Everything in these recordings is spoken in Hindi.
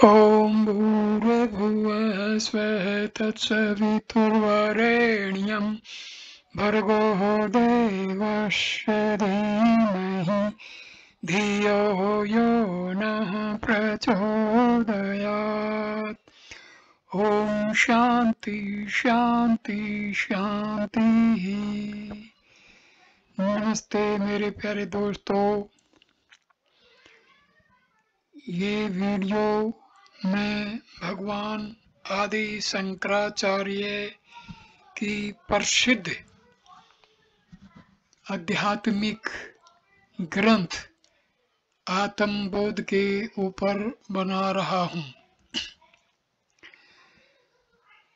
ॐ भूर्भुवः स्वः तत्सवितुर्वरेण्यं भर्गो देवस्य धीमहि धियो यो नः प्रचोदयात्। ॐ शान्ति शान्ति शान्तिः। नमस्ते मेरे प्यारे दोस्तों, ये वीडियो मैं भगवान आदि शंकराचार्य की प्रसिद्ध आध्यात्मिक ग्रंथ आत्मबोध के ऊपर बना रहा हूँ।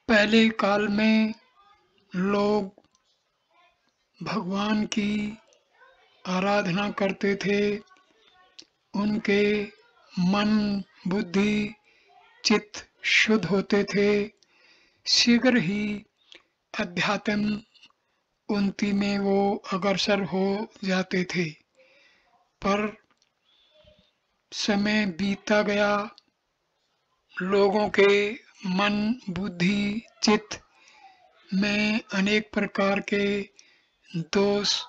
पहले काल में लोग भगवान की आराधना करते थे, उनके मन बुद्धि चित्त शुद्ध होते थे, शीघ्र ही अध्यात्म उन्नति में वो अग्रसर हो जाते थे। पर समय बीतता गया, लोगों के मन बुद्धि चित्त में अनेक प्रकार के दोष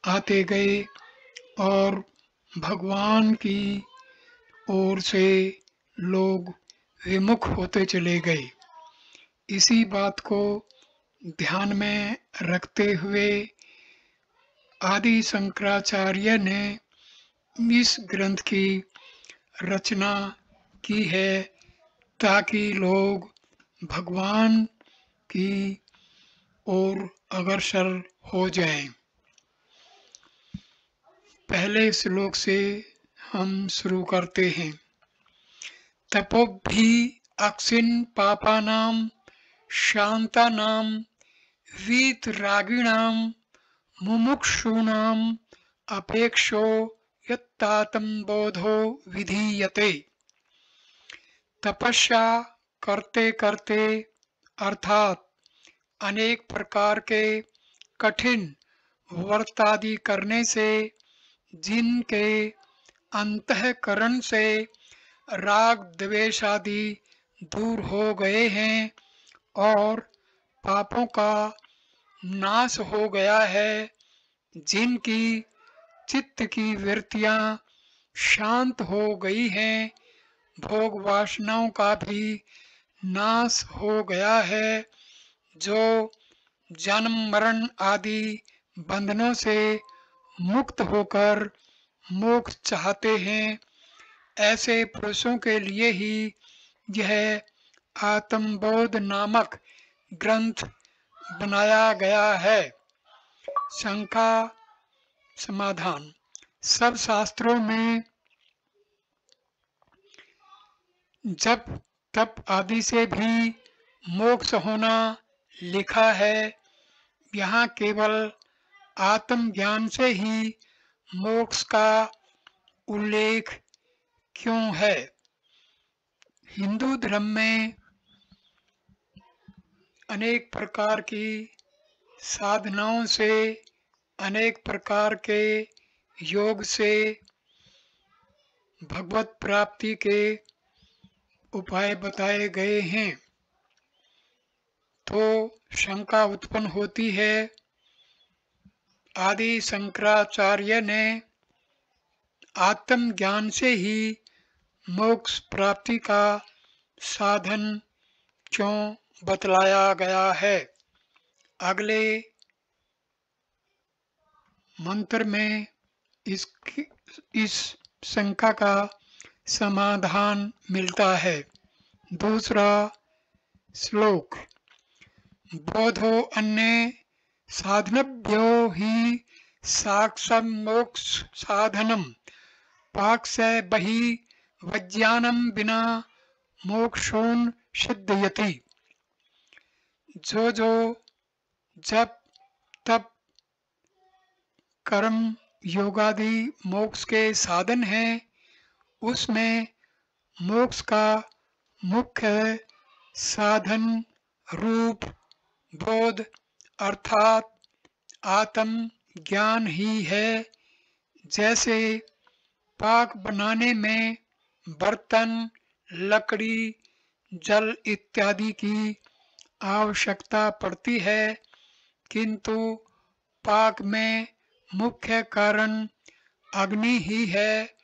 आते गए और भगवान की ओर से लोग विमुख होते चले गए। इसी बात को ध्यान में रखते हुए आदि शंकराचार्य ने इस ग्रंथ की रचना की है ताकि लोग भगवान की ओर अग्रसर हो जाएं। पहले श्लोक से हम शुरू करते हैं। तपोभि अक्षिन पापानां शांतानां वीतरागिणां मुमुक्षूणां अपेक्षो यत्तात्म बोधो विधीयते। तपस्या करते करते अर्थात अनेक प्रकार के कठिन व्रत आदि करने से जिनके अंतःकरण से राग द्वेष आदि दूर हो गए हैं और पापों का नाश हो गया है, जिनकी चित्त की वृत्तियां शांत हो गई हैं, भोग वासनाओं का भी नाश हो गया है, जो जन्म मरण आदि बंधनों से मुक्त होकर मोक्ष चाहते हैं, ऐसे पुरुषों के लिए ही यह आत्मबोध नामक ग्रंथ बनाया गया है। शंका समाधान। सब शास्त्रों में जप तप आदि से भी मोक्ष होना लिखा है, यहाँ केवल आत्मज्ञान से ही मोक्ष का उल्लेख क्यों है? हिंदू धर्म में अनेक प्रकार की साधनाओं से, अनेक प्रकार के योग से भगवत प्राप्ति के उपाय बताए गए हैं। तो शंका उत्पन्न होती है, आदि शंकराचार्य ने आत्मज्ञान से ही मोक्ष प्राप्ति का साधन क्यों बतलाया गया है? अगले मंत्र में इस शंका का समाधान मिलता है। दूसरा श्लोक। बोधो अन्य साधनभ्यो हि साक्षान्मोक्ष साधनम पाक्ष्य बहि वज्ञानम बिना मोक्षोन सिद्धयति। जो जप तप कर्म योगादि मोक्ष के साधन हैं, उसमें मोक्ष का मुख्य साधन रूप बोध अर्थात आत्म ज्ञान ही है। जैसे पाक बनाने में बर्तन लकड़ी, जल इत्यादि की आवश्यकता पड़ती है, किंतु पाक में मुख्य कारण अग्नि ही है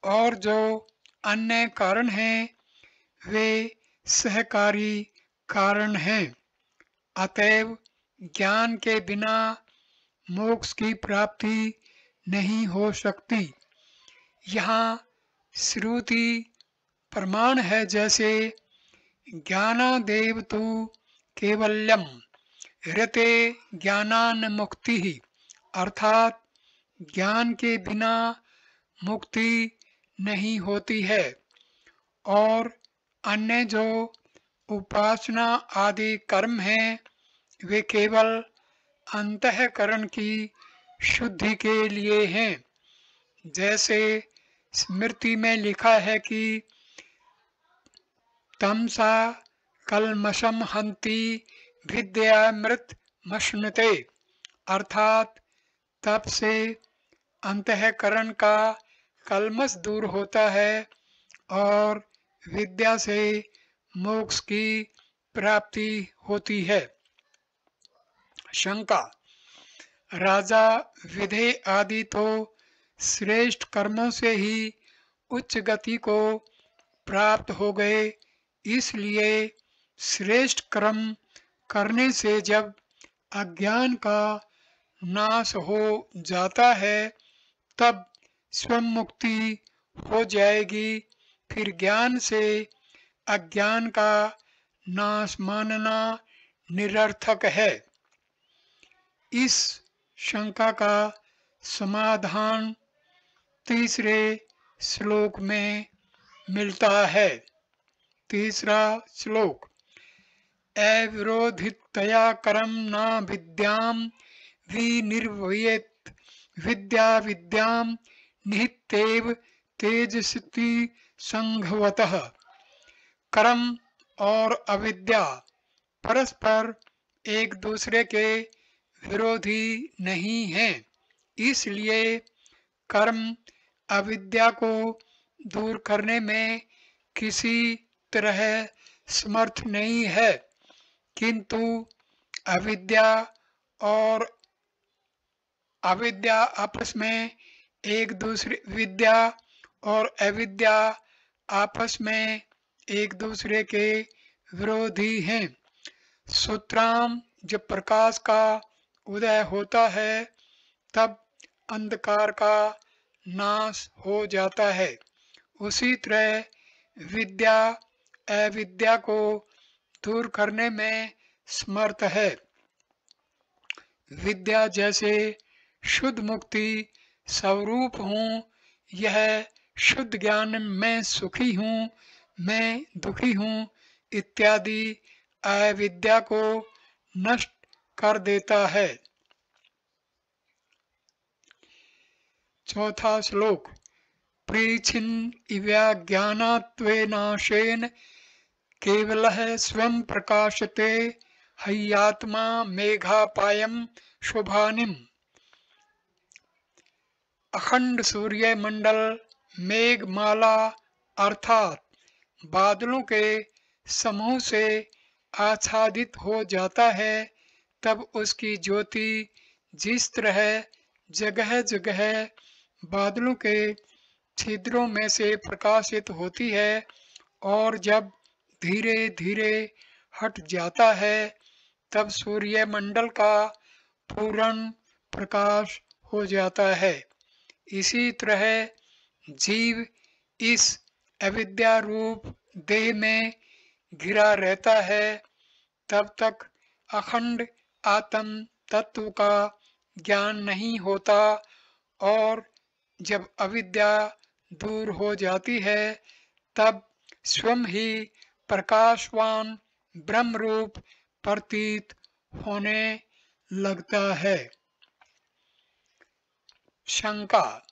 और जो अन्य कारण हैं वे सहकारी कारण हैं। अतएव ज्ञान के बिना मोक्ष की प्राप्ति नहीं हो सकती। यहाँ श्रुति प्रमाण है, जैसे ज्ञानादेव तु केवल्यम ऋते ज्ञानान मुक्ति ही, अर्थात ज्ञान के बिना मुक्ति नहीं होती है और अन्य जो उपासना आदि कर्म हैं वे केवल अंतःकरण की शुद्धि के लिए हैं। जैसे स्मृति में लिखा है कि तमसा कलमशम हंति विद्यामृत मश्नुते, अर्थात तप से अंतःकरण का कलमश दूर होता है और विद्या से मोक्ष की प्राप्ति होती है। शंका: राजा विधे आदि तो श्रेष्ठ कर्मों से ही उच्च गति को प्राप्त हो गए, इसलिए श्रेष्ठ कर्म करने से जब अज्ञान का नाश हो जाता है तब स्वयं मुक्ति हो जाएगी। फिर ज्ञान से अज्ञान का नाश मानना निरर्थक है। इस शंका का समाधान तीसरे श्लोक में मिलता है। तीसरा श्लोक: अविरोधितया करम न विद्याम विनिर्वयेत् विद्या विद्याम निहितेव तेजस्ति संघवतः। कर्म और अविद्या परस्पर एक दूसरे के विरोधी नहीं हैं, इसलिए कर्म अविद्या को दूर करने में किसी तरह समर्थ नहीं है, किंतु अविद्या और अविद्या आपस में एक दूसरे विद्या और अविद्या आपस में एक दूसरे के विरोधी हैं। सूत्राम जब प्रकाश का उदय होता है तब अंधकार का नाश हो जाता है, उसी तरह विद्या अविद्या को दूर करने में समर्थ है। विद्या जैसे शुद्ध मुक्ति स्वरूप हूँ, यह शुद्ध ज्ञान मैं सुखी हूँ, मैं दुखी हूँ इत्यादि अविद्या को नष्ट कर देता है। चौथा श्लोक: प्रीछिन् इव्याज्ञानात्वेनाशेन केवलः स्वयं प्रकाशते हय्यात्मा मेघापायम शुभानिम। अखंड सूर्य मंडल मेघमाला अर्थात बादलों के समूह से आच्छादित हो जाता है, तब उसकी ज्योति जिस तरह जगह जगह बादलों के छिद्रों में से प्रकाशित होती है और जब धीरे धीरे हट जाता है तब सूर्य मंडल का पूर्ण प्रकाश हो जाता है, इसी तरह जीव इस अविद्या रूप देह में घिरा रहता है तब तक अखंड आत्म तत्व का ज्ञान नहीं होता और जब अविद्या दूर हो जाती है तब स्वयं ही प्रकाशवान ब्रह्म रूप प्रतीत होने लगता है। शंका: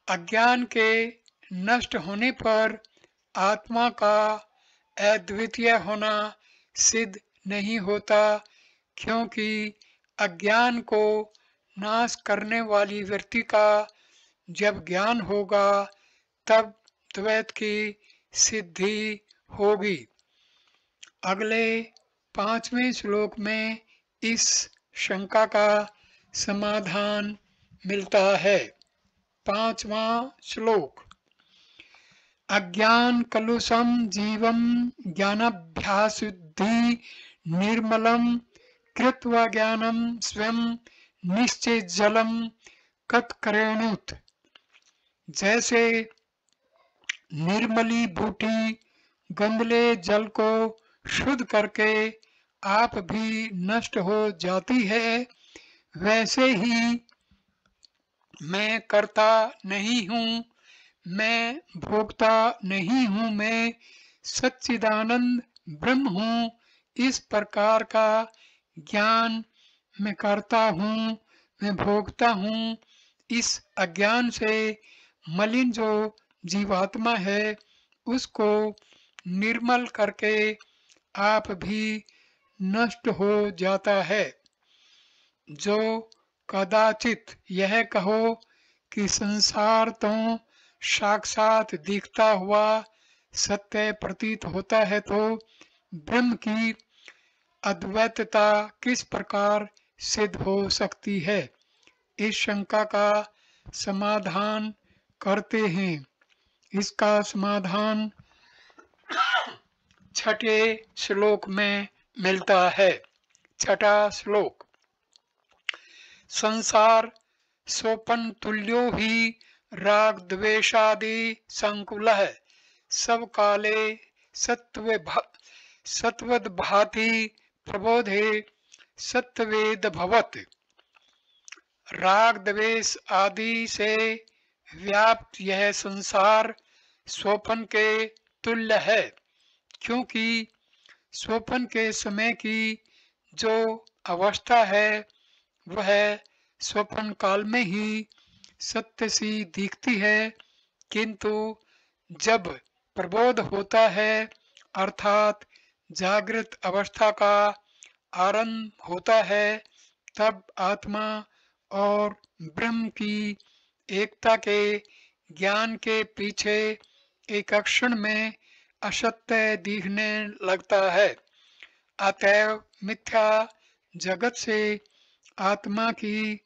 अज्ञान के नष्ट होने पर आत्मा का अद्वितीय होना सिद्ध नहीं होता, क्योंकि अज्ञान को नाश करने वाली वृत्ति का जब ज्ञान होगा तब द्वैत की सिद्धि होगी। अगले 5वें श्लोक में इस शंका का समाधान मिलता है। 5वां श्लोक। अज्ञान कलुषम जीवम ज्ञानाभ्यासुद्धि निर्मलम कृत्वा ज्ञानम स्वयं निश्चय जलम कत्करेणुत। जैसे निर्मली बूटी गंदले जल को शुद्ध करके आप भी नष्ट हो जाती है, वैसे ही मैं करता नहीं हूँ, मैं भोगता नहीं हूँ, मैं सच्चिदानंद ब्रह्म हूँ। इस प्रकार का ज्ञान मैं करता हूँ, मैं भोगता हूँ। इस अज्ञान से मलिन जो जीवात्मा है उसको निर्मल करके आप भी नष्ट हो जाता है। जो कदाचित यह कहो कि संसार तो साक्षात दिखता हुआ सत्य प्रतीत होता है, तो ब्रह्म की अद्वैतता किस प्रकार सिद्ध हो सकती है? इस शंका का समाधान करते हैं। इसका समाधान 6ठे श्लोक में मिलता है। 6ठा श्लोक। संसार सोपन तुल्यो ही राग द्वेषादि संकुलः सब काले सत्वद भाति प्रबोधे सत्वेद भवत्। राग द्वेष आदि से व्याप्त यह संसार स्वप्न के तुल्य है, क्योंकि स्वप्न के समय की जो अवस्था है वह स्वप्न काल में ही सत्य सी दिखती है, किंतु जब प्रबोध होता है अर्थात जागृत अवस्था का आरंभ होता है, तब आत्मा और ब्रह्म की एकता के ज्ञान के पीछे एक क्षण में असत्य दिखने लगता है। अतएव मिथ्या जगत से आत्मा की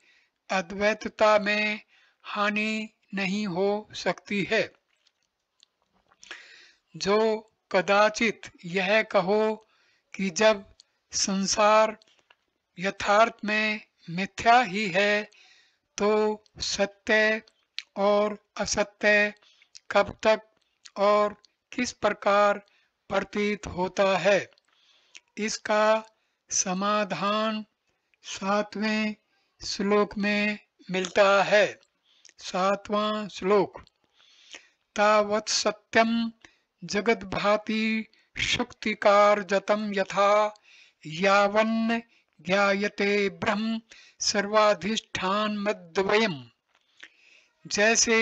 अद्वैतता में हानि नहीं हो सकती है। जो कदाचित यह कहो कि जब संसार यथार्थ में मिथ्या ही है, तो सत्य और असत्य कब तक और किस प्रकार प्रतीत होता है? इसका समाधान 7वें श्लोक में मिलता है। 7वां श्लोक। तावत् सत्यम जगत भाति शुक्तिकारजतम यथा यावन्न ज्ञायते ब्रह्म सर्वाधिष्ठान मद्वयम्। जैसे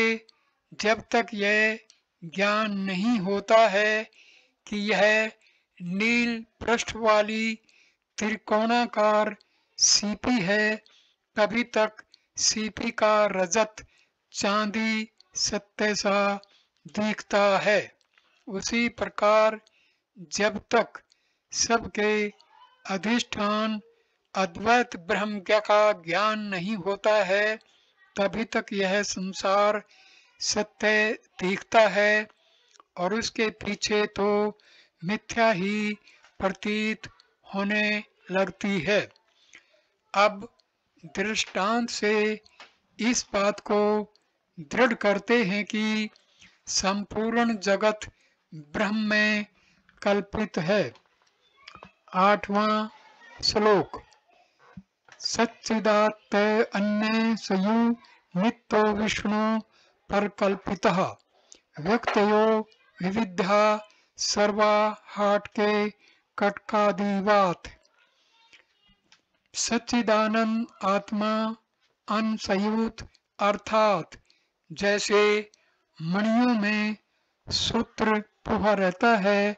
जब तक यह ज्ञान नहीं होता है कि यह नील पृष्ठ वाली त्रिकोणाकार सीपी है, तभी तक सीपी का रजत चांदी सत्य सा दिखता है। उसी प्रकार जब तक सबके अधिष्ठान अद्वैत ब्रह्म का ज्ञान नहीं होता है, तभी तक यह संसार सत्य दिखता है और उसके पीछे तो मिथ्या ही प्रतीत होने लगती है। अब दृष्टांत से इस बात को दृढ़ करते हैं कि संपूर्ण जगत ब्रह्म में कल्पित है। 8वां श्लोक। सच्चिदात्त अन्य सयु नित्यो विष्णु परकल्पितः व्यक्तयो विविधा सर्वा हाटके कटकादिवात। सच्चिदानंद आत्मा अनसयुत अर्थात जैसे मणियों में सूत्र पुहा रहता है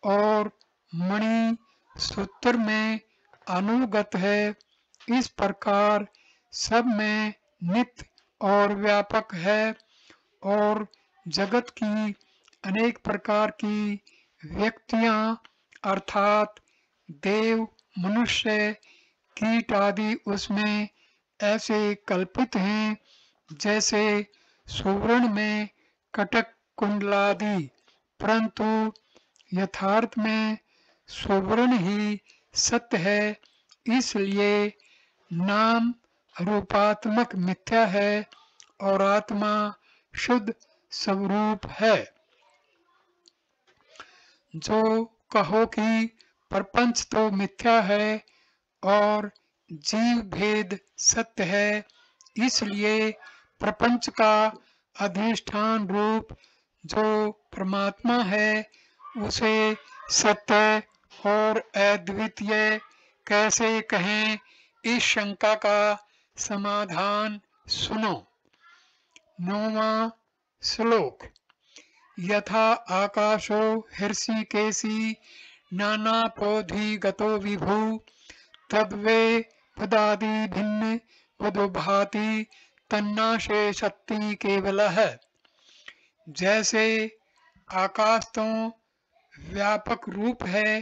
और मणि सूत्र में अनुगत है, इस प्रकार सब में नित्य और व्यापक है और जगत की अनेक प्रकार की व्यक्तियां अर्थात देव, मनुष्य, कीट आदि उसमें ऐसे कल्पित हैं जैसे सुवर्ण में कटक कुंडलादि, परंतु यथार्थ में सुवर्ण ही सत्य है। इसलिए नाम रूपात्मक मिथ्या है और आत्मा शुद्ध स्वरूप है। जो कहो कि प्रपंच तो मिथ्या है और जीव भेद सत्य है, इसलिए प्रपंच का अधिष्ठान रूप जो परमात्मा है उसे सत्य और अद्वितीय कैसे कहें, इस शंका का समाधान सुनो। 9वां श्लोक। यथा आकाशो हृषिकेशी नानापोधिगतो विभु तद्वे पदादि भिन्न पदोभाति तन्नाशे शक्ति केवलः। जैसे आकाश तो व्यापक रूप है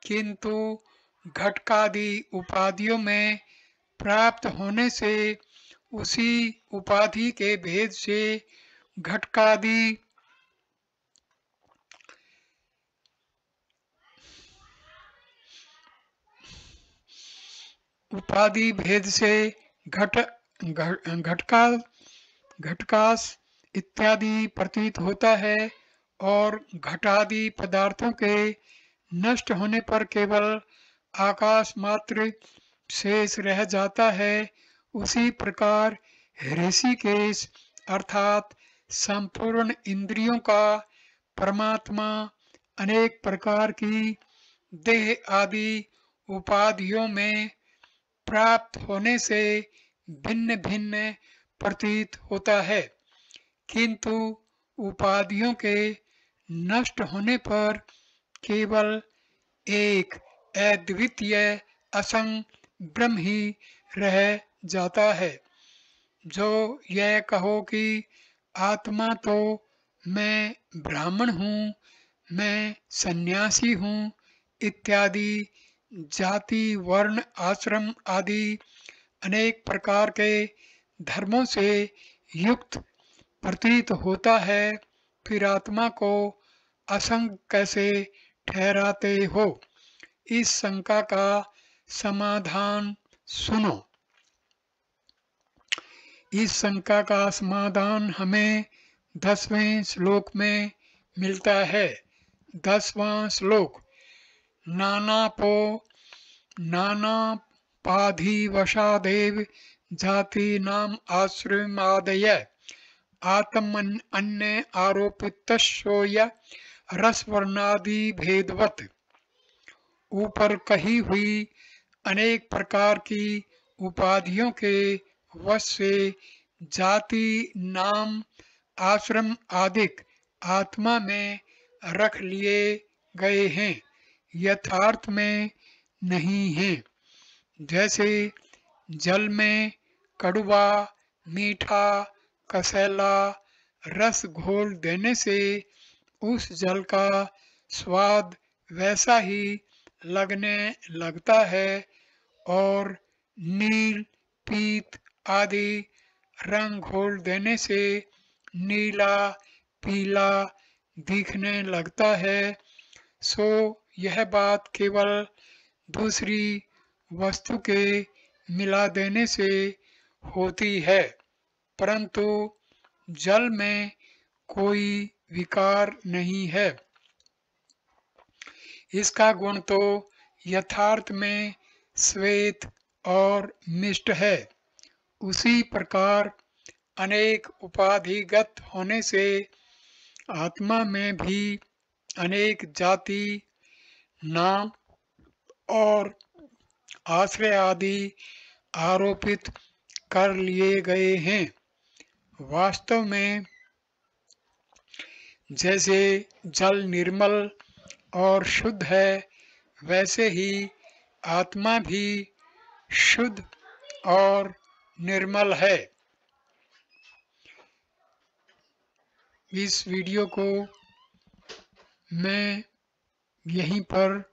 किंतु घटकादि उपाधियों में प्राप्त होने से उसी उपाधि के भेद से घटकादि उपाधि भेद से घटकास इत्यादि प्रतीत होता है और घटादि पदार्थों के नष्ट होने पर केवल आकाश मात्र शेष रह जाता है। उसी प्रकार ऋषिकेश अर्थात संपूर्ण इंद्रियों का परमात्मा अनेक प्रकार की देह आदि उपाधियों में प्राप्त होने से भिन्न भिन्न प्रतीत होता है, किंतु उपाधियों के नष्ट होने पर केवल एक अद्वितीय असंग ब्रह्म ही रह जाता है। जो यह कहो कि आत्मा तो मैं ब्राह्मण हूँ, मैं सन्यासी हूँ इत्यादि जाति वर्ण आश्रम आदि अनेक प्रकार के धर्मों से युक्त प्रतीत होता है, फिर आत्मा को असंग कैसे ठहराते हो, इस शंका का समाधान सुनो। इस शंका का समाधान हमें 10वें श्लोक में मिलता है। 10वां श्लोक। नानापाधिवशादेव जाति नाम आश्रमादय आत्मन अन्य आरोपितस्योय रसवर्णादि भेदवत। ऊपर कही हुई अनेक प्रकार की उपाधियों के वश से जाति नाम आश्रम आदिक आत्मा में रख लिए गए हैं, यथार्थ में नहीं हैं। जैसे जल में कड़वा मीठा कसैला रस घोल देने से उस जल का स्वाद वैसा ही लगने लगता है और नील पीत आदि रंग घोल देने से नीला पीला दिखने लगता है। सो यह बात केवल दूसरी वस्तु के मिला देने से होती है, परंतु जल में कोई विकार नहीं है। इसका गुण तो यथार्थ में श्वेत और मिष्ट है। उसी प्रकार अनेक उपाधिगत होने से आत्मा में भी अनेक जाति नाम और आश्रय आदि आरोपित कर लिए गए हैं। वास्तव में जैसे जल निर्मल और शुद्ध है, वैसे ही आत्मा भी शुद्ध और निर्मल है। इस वीडियो को मैं यहीं पर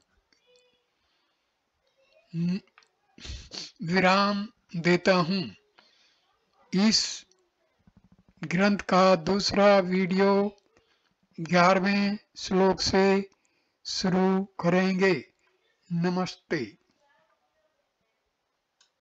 विराम देता हूँ। इस ग्रंथ का दूसरा वीडियो 11वें श्लोक से शुरू करेंगे। नमस्ते।